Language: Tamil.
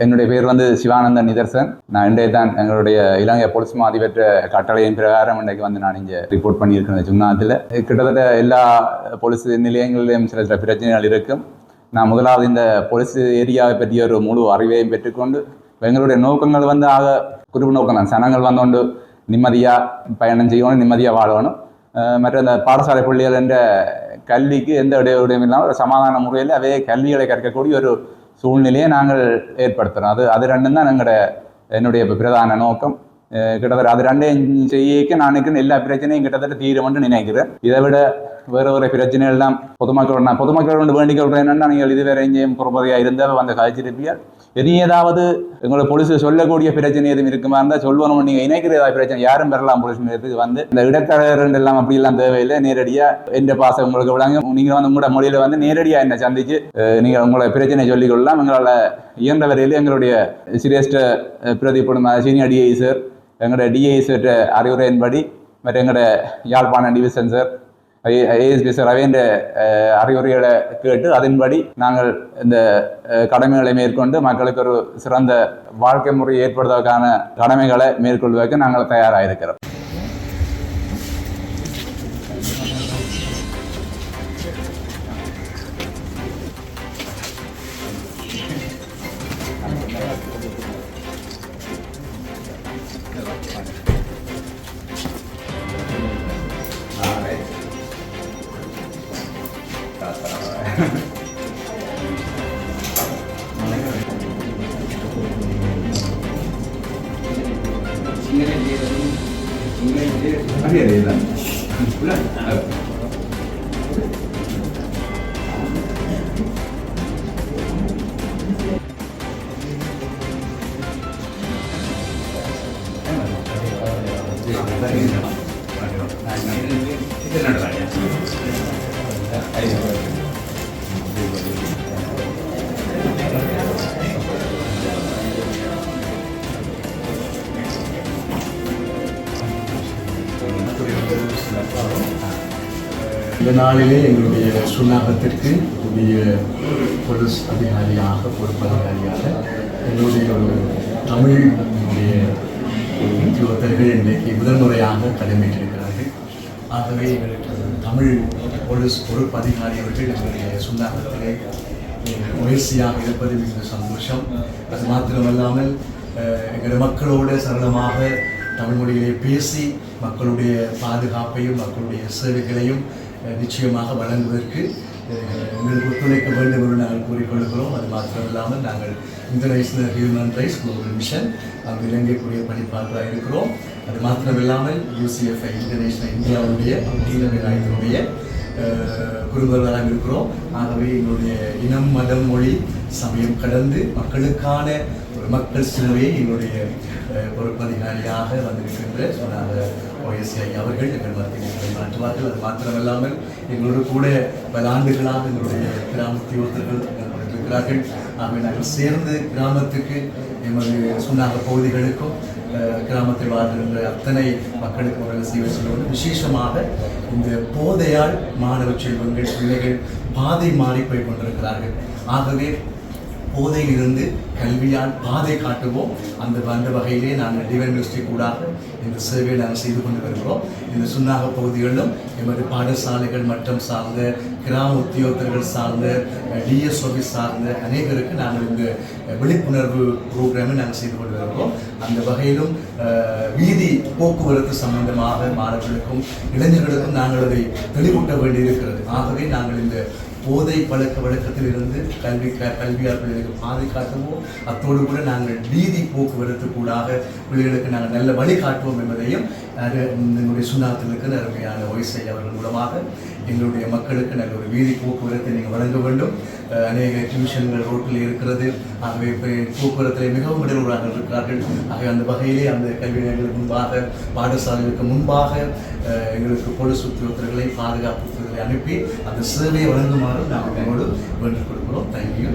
என்னுடைய பேர் சிவானந்தன் நிதர்சன். நான் இன்றைய தான் எங்களுடைய இலங்கை போலீஸ் மா அதிபற்ற கட்டளையின் பிரகாரம் இன்றைக்கு நான் இங்கே ரிப்போர்ட் பண்ணியிருக்கிறேன். சுண்ணாத்தில் கிட்டத்தட்ட எல்லா போலீஸ் நிலையங்களிலும் சில சில பிரச்சனைகள் இருக்கும். நான் முதலாவது இந்த போலீஸ் ஏரியாவை பற்றிய ஒரு முழு அறிவையும் பெற்றுக்கொண்டு எங்களுடைய நோக்கங்கள் ஆக குறிப்பு நோக்கம் தான். சனங்கள் வந்தோண்டு நிம்மதியாக பயணம் செய்யணும், நிம்மதியாக வாழணும். மற்ற இந்த பாடசாலை பள்ளிகள் என்ற கல்விக்கு எந்த இடையூறும் இல்லாமல் சமாதான முறையில் அதே கல்விகளை கற்கக்கூடிய ஒரு சூழ்நிலையை நாங்கள் ஏற்படுத்துகிறோம். அது ரெண்டும் தான் என்னுடைய பிரதான நோக்கம். கிட்டத்தட்ட அது ரெண்டையும் செய்ய நான் எல்லா பிரச்சனையும் கிட்டத்தட்ட தீருமென்று நினைக்கிறேன். இதை விட வேறு பிரச்சனைகள் எல்லாம் பொதுமக்களோட வேண்டிக் கொள்கிறேன். என்னென்னா, நீங்கள் இதுவரை எங்கேயும் புறப்பதையாக இருந்தால் வந்து காய்ச்சிருப்பியால் இனி ஏதாவது எங்களை போலீஸ் சொல்லக்கூடிய பிரச்சனை எதுவும் இருக்குமா இருந்தால் சொல்லுவோம். நீங்கள் இணைக்கிற ஏதாவது பிரச்சனை யாரும் பெறலாம். போலீஸ் நிலையத்துக்கு இந்த இடத்தரகர்கள் எல்லாம் அப்படியெல்லாம் தேவையில்லை. நேரடியாக எந்த பாசம் உங்களுக்கு விடாங்க. நீங்கள் உங்களோட மொழியில் நேரடியாக என்னை சந்தித்து நீங்கள் உங்களை பிரச்சனை சொல்லிக்கொள்ளலாம். எங்களால் இயன்ற வரையில் எங்களுடைய சிரேஷ்ட பிரதிபலிப்பு சீனியர் டிஐ சார், எங்களுடைய டிஐ சார் அறிவுரையின்படி மற்ற எங்களுடைய யாழ்ப்பாண டிவிஷன் சார், ஏஎஸ்பி சார் அவைன்ற அறிவுரைகளை கேட்டு அதன்படி நாங்கள் இந்த கடமைகளை மேற்கொண்டு மக்களுக்கு ஒரு சிறந்த வாழ்க்கை முறையை ஏற்படுவதற்கான கடமைகளை மேற்கொள்வதற்கு நாங்கள் தயாராக இருக்கிறோம். இந்த நாளிலே எங்களுடைய சுண்ணாகத்திற்கு புதிய போலீஸ் அதிகாரியாக பொறுப்பதிகாரியாக எங்களுடைய ஒரு தமிழுடைய உத்தியோகத்தர்கள் இன்றைக்கு முதன்முறையாக கடமையிட்டிருக்கிறார்கள். ஆகவே எங்களுக்கு தமிழ் போலீஸ் பொறுப்பு அதிகாரி அவர்கள் எங்களுடைய சுண்ணாகத்திலே முயற்சியாக இருப்பது மிக சந்தோஷம். அது மாத்திரமல்லாமல் எங்களுடைய மக்களோடு சரளமாக தமிழ் மொழியிலே பேசி மக்களுடைய பாதுகாப்பையும் மக்களுடைய சேவைகளையும் நிச்சயமாக வழங்குவதற்கு எங்களுக்கு ஒத்துழைக்க வேண்டும் என்று நாங்கள் கூறிக்கொள்கிறோம். அது மாத்திரமில்லாமல் நாங்கள் international human rights global mission அங்கு இலங்கைக்குரிய பணிப்பாளராக இருக்கிறோம். அது மாத்திரமில்லாமல் UCFI இன்டர்நேஷனல் இந்தியாவுடைய இளைஞர்களுடைய குழுவர்களாக இருக்கிறோம். ஆகவே எங்களுடைய இனம், மதம், மொழி, சமயம் கடந்து மக்களுக்கான ஒரு மக்கள் சேவையை எங்களுடைய பொறுப்பதிகாரியாக வந்திருக்கின்ற சொன்னார் OSI அவர்கள் எங்கள் மத்தியில் மாற்றுவார்கள். அது மாத்திரமல்லாமல் எங்களோடு கூட பல ஆண்டுகளாக எங்களுடைய கிராம உத்தியோகத்தர்கள் இருக்கிறார்கள். ஆகவே நாங்கள் சேர்ந்து கிராமத்துக்கு எமது சுண்ணாக பகுதிகளுக்கும் கிராமத்தில் வாழ்கின்ற அத்தனை மக்களுக்கு அவர்கள் சேவை செய்வது விசேஷமாக இந்த போதையால் மாணவ செல்வங்கள் பிள்ளைகள் பாதை மாறி போய் கொண்டிருக்கிறார்கள். ஆகவே போதையிலிருந்து கல்வியால் பாதை காட்டுவோம். அந்த வகையிலே நாங்கள் டிவைன் யூனிவர்சிட்டி கூடாக இந்த சேவையை நாங்கள் செய்து கொண்டு வருகிறோம். இந்த சுண்ணாக பகுதிகளிலும் எமது பாடசாலைகள் மட்டம் சார்ந்த கிராம உத்தியோகத்தர்கள் சார்ந்த டிஎஸ் ஆஃபீஸ் சார்ந்த அனைவருக்கு நாங்கள் இந்த விழிப்புணர்வு ப்ரோக்ராமை நாங்கள் செய்து கொண்டு வருகிறோம். அந்த வகையிலும் வீதி போக்குவரத்து சம்பந்தமாக மாணவர்களுக்கும் இளைஞர்களுக்கும் நாங்கள் அதை தெளிவூட்ட வேண்டியிருக்கிறது. ஆகவே நாங்கள் இந்த போதை பழக்க வழக்கத்தில் இருந்து கல்வியார் பிள்ளைகளுக்கு பாதுகாட்டுவோம். அத்தோடு கூட நாங்கள் வீதி போக்குவரத்து கூடாக பிள்ளைகளுக்கு நாங்கள் நல்ல வழி காட்டுவோம் என்பதையும் எங்களுடைய சுண்ணாகத்திற்கு அருமையான OSI அவர்கள் மூலமாக எங்களுடைய மக்களுக்கு நல்ல ஒரு வீதி போக்குவரத்தை நீங்கள் வழங்க வேண்டும். அநேக டியூஷன்கள் ரோட்டில் இருக்கிறது. ஆகவே போக்குவரத்தில் மிகவும் இடையூறாக இருக்கிறார்கள். ஆகவே அந்த வகையிலே அந்த கல்வி நிலையங்களுக்கு முன்பாக பாடசாலைகளுக்கு முன்பாக எங்களுக்கு போலீஸ் உத்தியோகத்தர்களை பாதுகாப்பு உத்தியோகர்களை அனுப்பி அந்த சேவையை வழங்குமாறு நாங்கள் உங்களோடு வேண்டிக் கொடுக்கிறோம். தேங்க்யூ.